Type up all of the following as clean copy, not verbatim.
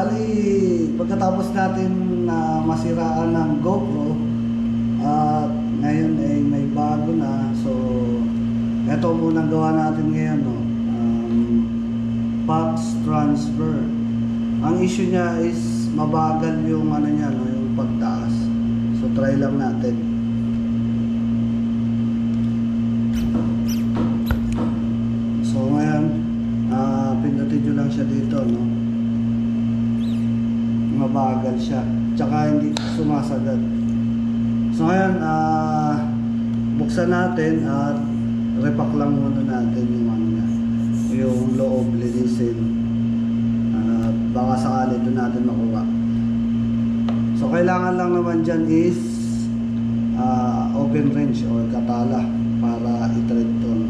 bali, pagkatapos natin na masiraan ng GoPro, at ngayon ay may bago na. So, ito munang gawa natin ngayon, no? Fax transfer. Ang issue niya is mabagal yung ano niya, no? Yung pagtaas. So, try lang natin. So, ngayon, pindutin nyo lang siya dito, no? Mabagal siya, tsaka hindi sumasagad. So ngayon, buksan natin at repack lang muna natin yung ano niya, yung loob, linisin, baka sakali doon natin makuha. So kailangan lang naman dyan is open wrench or katala para i-thread to, no?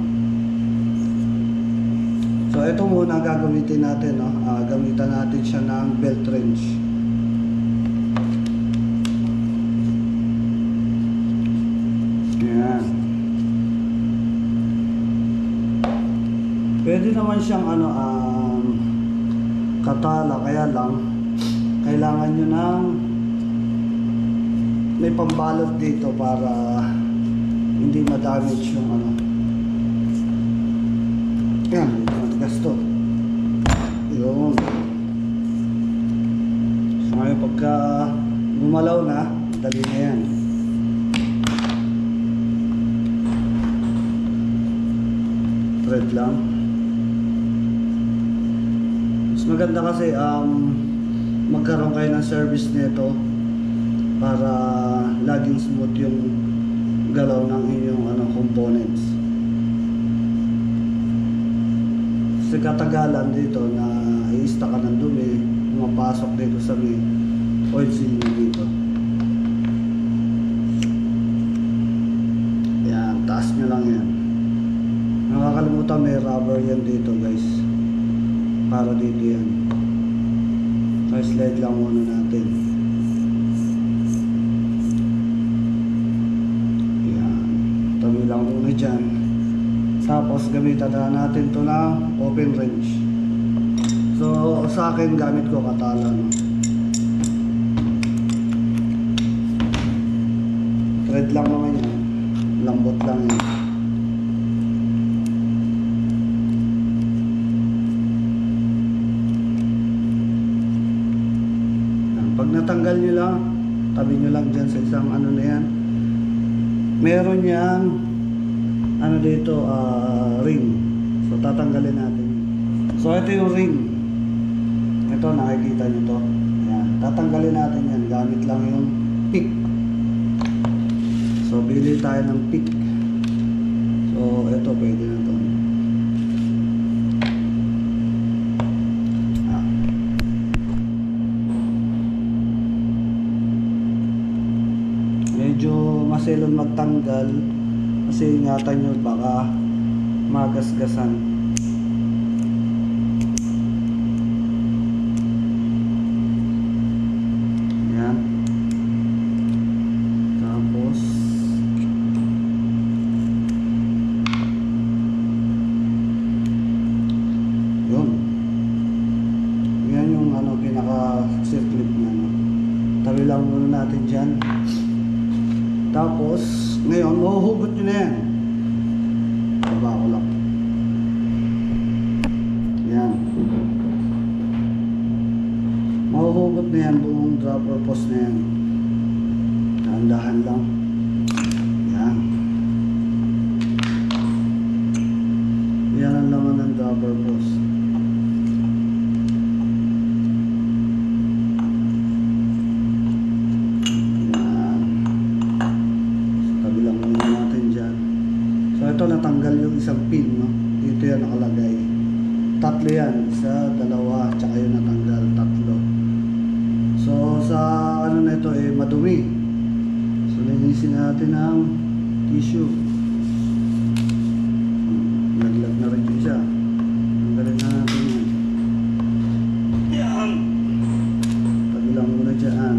So ito muna gagamitin natin, no? Gamitan natin siya ng belt wrench. Ayan. Pwede naman siyang ano, katala, kaya lang kailangan nyo ng may pambalot dito para hindi ma-damage yung ano. Ayan, gasto. Yun. So ngayon pagka gumalaw na, dali na yan. Thread lang. Mas maganda kasi magkaroon kayo ng service nito para laging smooth yung galaw ng inyong components. Kasi katagalan dito na i-stack ka ng dumi, pumapasok dito sa may oil seal dito. Yan, taas nyo lang yan. Nakakalimutan, may rubber yan dito guys, para dito yan. So slide lang muna natin. Yan, tabi lang muna dyan. Tapos gamitan na natin to na open wrench. So sa akin gamit ko katala, no? Thread lang naman yan, lambot lang yan. Pag natanggal nyo lang, tabi nyo lang dyan sa isang ano na yan. Meron yang ano dito, ring. So tatanggalin natin. So ito yung ring. Ito, nakikita nyo to. Ayan. Tatanggalin natin yan. Gamit lang yung pick. So bili tayo ng pick. So ito, pwede na to. Medyo maselon magtanggal kasi ingatan nyo baka magasgasan. Yan. Tapos yun. Yan yung pinaka circlip na tabi lang muna natin dyan. Tapos, ngayon, mahuhugot nyo na yan. Baba ko lang. Yan. Mahuhugot na yan, buong dropper post na yan. Dahan-dahan lang. Yan. Yan ang laman ng dropper post. Ito natanggal yung isang pin, no? Dito yan nakalagay. Tatlo yan, isa, dalawa, tsaka yung natanggal, tatlo. So sa na ito madumi. So linisin natin ng tissue. Laglag na rin yung isa. Tanggalin na natin yan. Yan. Tabi lang muna dyan.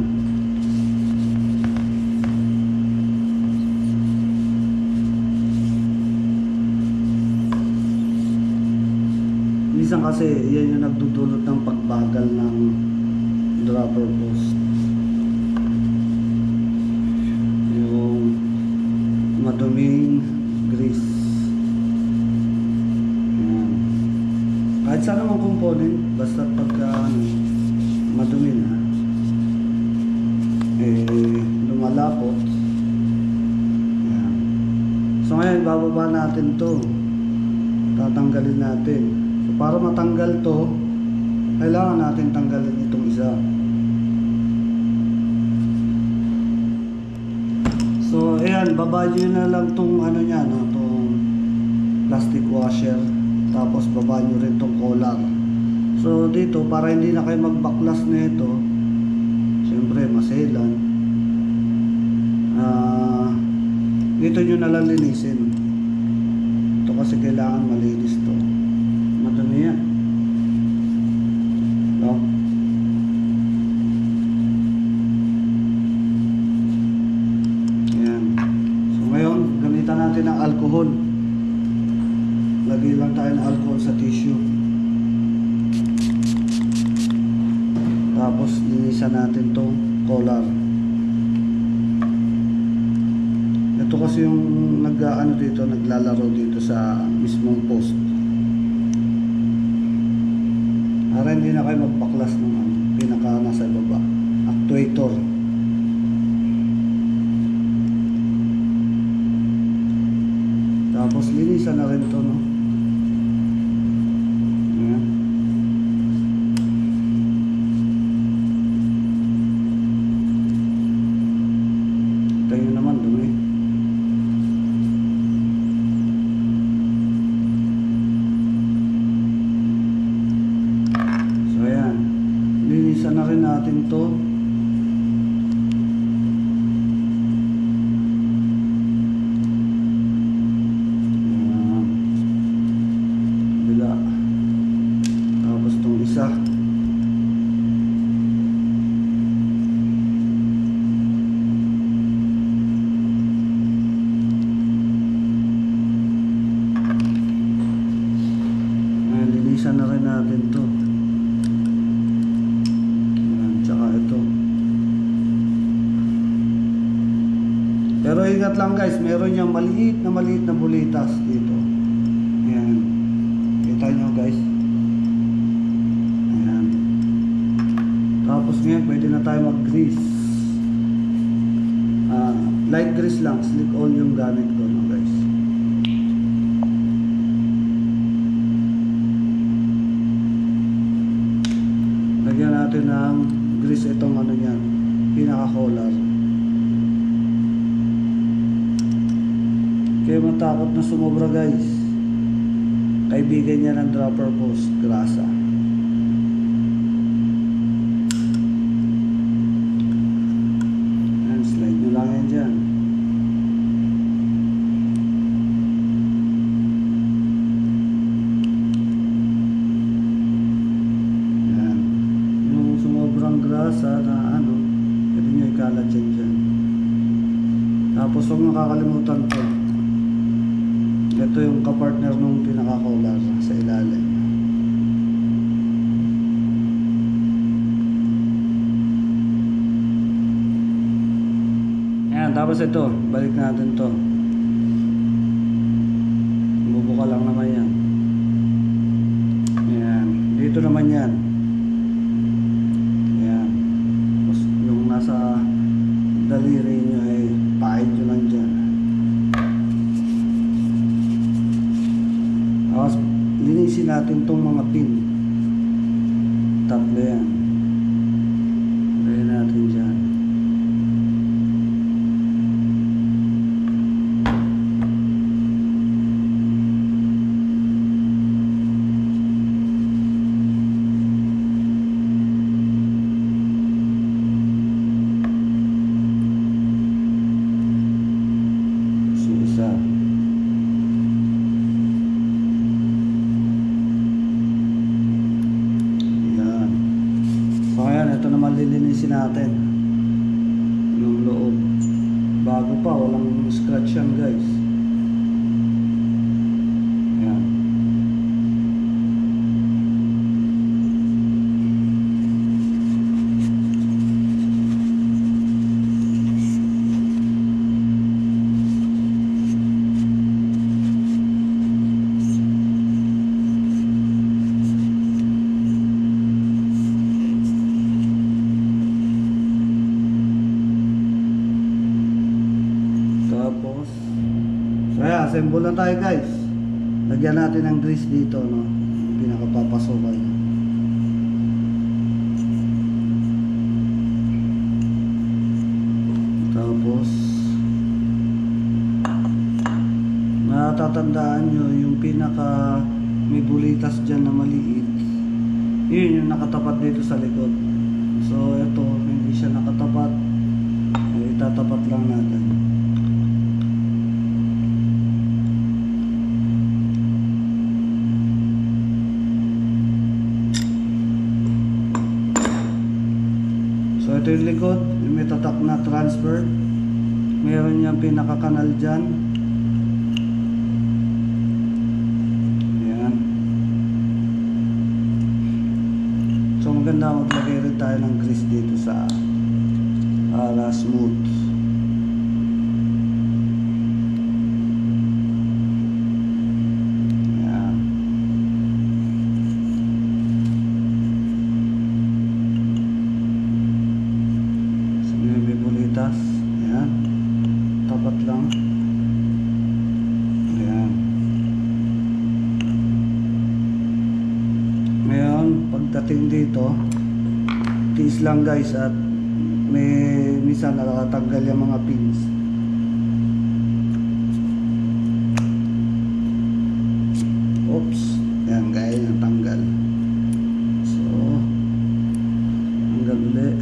Minsan kasi yan yung nagdudulot ng pagbagal ng dropper post, yung maduming grease. Ayan. Kahit saan naman component, basta pagka madumi na, lumalapot. Ayan. So ngayon bababa natin to, tatanggalin natin. So para matanggal to, kailangan natin tanggalin itong isa. So ayan, baba nyo na lang tong ano nya, no, tong plastic washer, tapos baba nyo rin tong collar. So dito, para hindi na kayo magbaklas na ito, syempre maselan, dito nyo na lang linisin. Ito kasi kailangan malinis to, madumi yan, no? Ayan. So ngayon, gamitan natin ng alcohol. Lagay lang tayo ng alcohol sa tissue. Tapos linisan natin tong collar. Ito kasi yung naglalaro dito sa mismong post. Para hindi na kayo magbaklas ng pinaka nasa baba, actuator. Tapos linisan na rin to, no? Ayan. Tayo naman dumi. So ayan, linisan na rin natin to. Tapos itong isa, ayan, linisan na rin natin to. Ayan, tsaka ito. Pero ingat lang guys, meron niyang maliit na bulitas dito. Ayan, kita nyo guys. Tapos ngayon, pwede na tayo mag-grease. Light grease lang, slick oil yung gamit ko, no guys. Lagyan natin ng grease itong ano niyan, pinaka-collar. Kaya matakot na sumobra guys. Kaibigan niya ng dropper post, grasa. Dyan. Yan. Yung sumobrang grasa na pwede nyo ikalat dyan. Tapos huwag nyo kakalimutan to. Ito yung kapartner nung pinaka-collar sa ilalim. Tapos ito, balik natin to. Bubuka lang naman yan. Ayan. Dito naman yan. Ayan. Tapos yung nasa daliri nyo ay pahid nyo lang dyan. Tapos linisin natin tong mga pin. Tatlo yan. Lagyan natin dyan. Ito naman lilinisin natin yung loob. Bago pa, walang scratch yan guys. Ayan. assemble na tayo guys. Lagyan natin ng grease dito, no? Pinakapapasukan. Tapos natatandaan nyo yung pinaka may bulitas dyan na maliit, yun yung nakatapat dito sa likod. So ito, hindi siya nakatapat, itatapat lang natin. So ito yung likod, yung may tatak na transfer. Meron niyang pinaka-kanal dyan. Ayan. So maganda maglagay rin tayo ng grease dito sa para smooth. Ayan. So may bulitas. Ayan. Tapat lang. Ayan. Ngayon, pagdating dito, tiis lang guys, at may minsan nakatanggal yung mga pins. Oops. Ayan, gaya yung tanggal. So, tanggal ulit.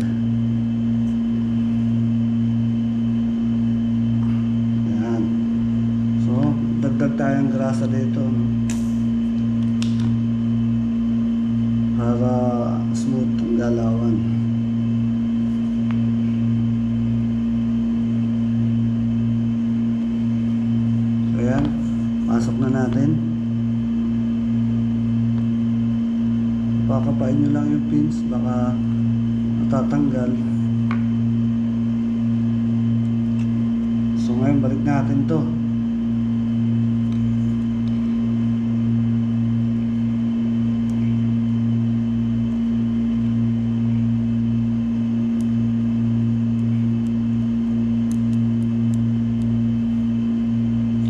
Dagdag tayong grasa dito, no? Para smooth ang galawan. So yan, pasok na natin. Pakapain nyo lang yung pins, baka matatanggal. So ngayon balik natin to.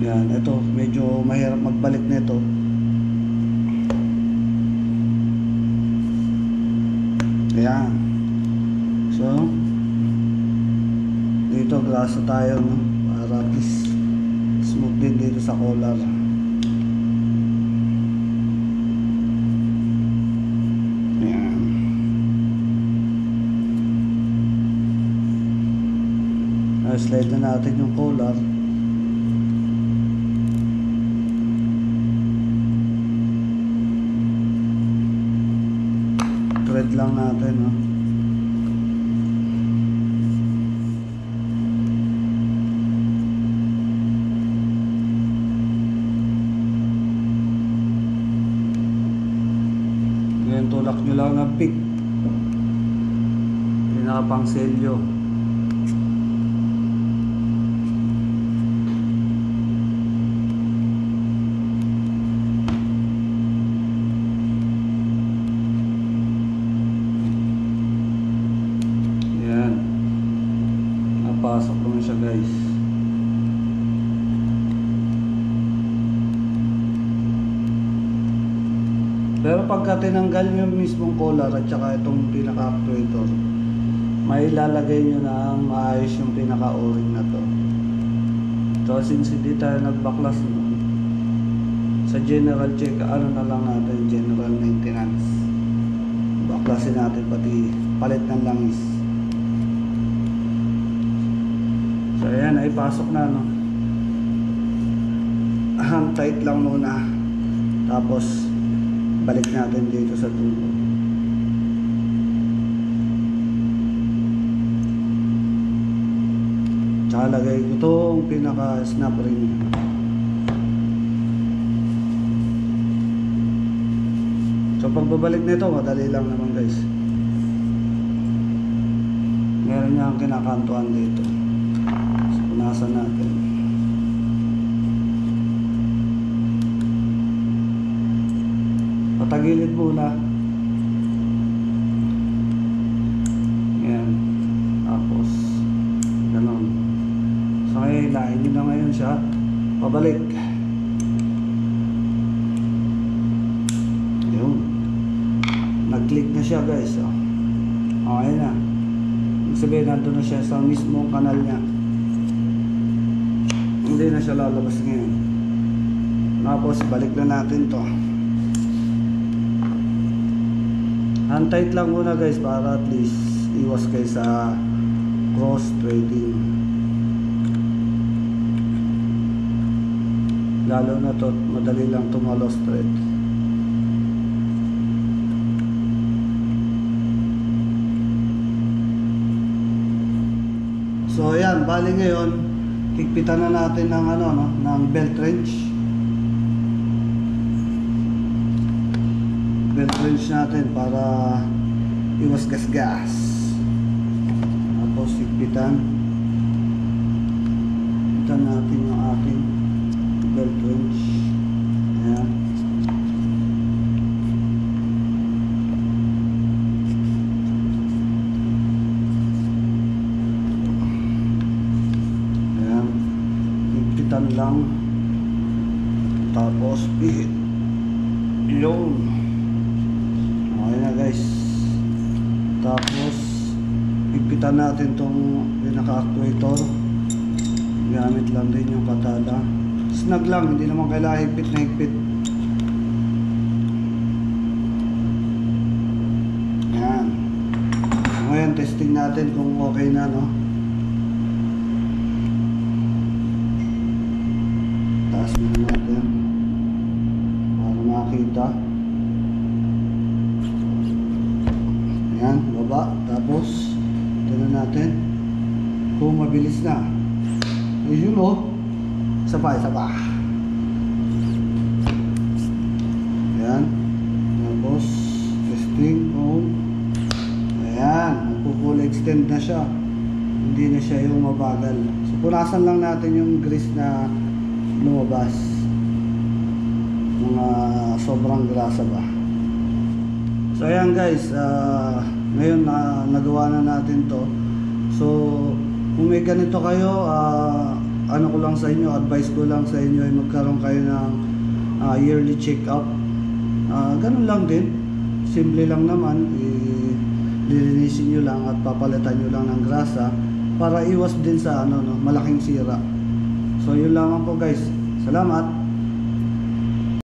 Yan, ito medyo mahirap magbalik nito. Ayan. So dito grasa tayo, no? Para at least smooth din dito sa collar. Ayan. Slide na natin yung collar. Thread lang natin, no? Ngayon tulak nyo lang ng pick, pinakapang selyo. Pasok naman siya guys. Pero pagka tinanggal nyo mismong collar at saka itong pinaka-actuator, may ilalagay nyo na maayos yung pinaka-o-ring na to. So since hindi tayo nagbaklas, no, sa general check, ano na lang natin, general maintenance, baklasin natin pati palit ng langis. So ayan, ay pasok na, no? Hand tight lang muna, tapos balik natin dito sa dulo. Tsaka lagay ko itong pinaka snap ring. So pagbabalik nito, madali lang naman guys. Meron niya ang kinakantuan dito. Punasan natin. Patagilid muna. Yan. Tapos ganon. So ngayon, hilahin nyo na ngayon siya. Pabalik. Nag-click na siya guys. Oh. Okay na. Ibig sabihin, nandun na siya sa mismong kanal niya. Hindi na siya lalabas ngayon. Tapos balik na natin to. Hand tight lang muna guys para at least iwas kayo sa cross trading. Lalo na to, madali lang tumalos thread. So ayan, bali ngayon higpitan na natin ng ano no, ng belt wrench. Belt wrench natin para iwas gas-gas. Tapos higpitan. Higpitan natin yung ating belt wrench. Ayan. Ayan. Higpitan lang. Tapos pihit. Yun. Okay na guys. Tapos higpitan natin tong pinaka-actuator. Gamit lang din yung patada. Snag lang, hindi naman kailangan higpit na higpit. Ayan. So, ngayon testing natin kung okay na no. Taas muna natin para makita. Ayan, baba. Tapos tignan natin kung mabilis na. Yun o. Isa pa. Ayan. Tapos testing kung ayan, magpo-full extend na siya. Hindi na siya yung mabagal. So punasan lang natin yung grease na lumabas. Mga sobrang grasa ba. So ayan guys, ngayon nagawa na natin to. So kung may ganito kayo, ano ko lang sa inyo, advice ko lang sa inyo ay magkaroon kayo ng yearly check-up. Ganun lang din, simple lang naman, lilinisin nyo lang at papalitan nyo lang ng grasa para iwas din sa malaking sira. So yun lang po guys, salamat.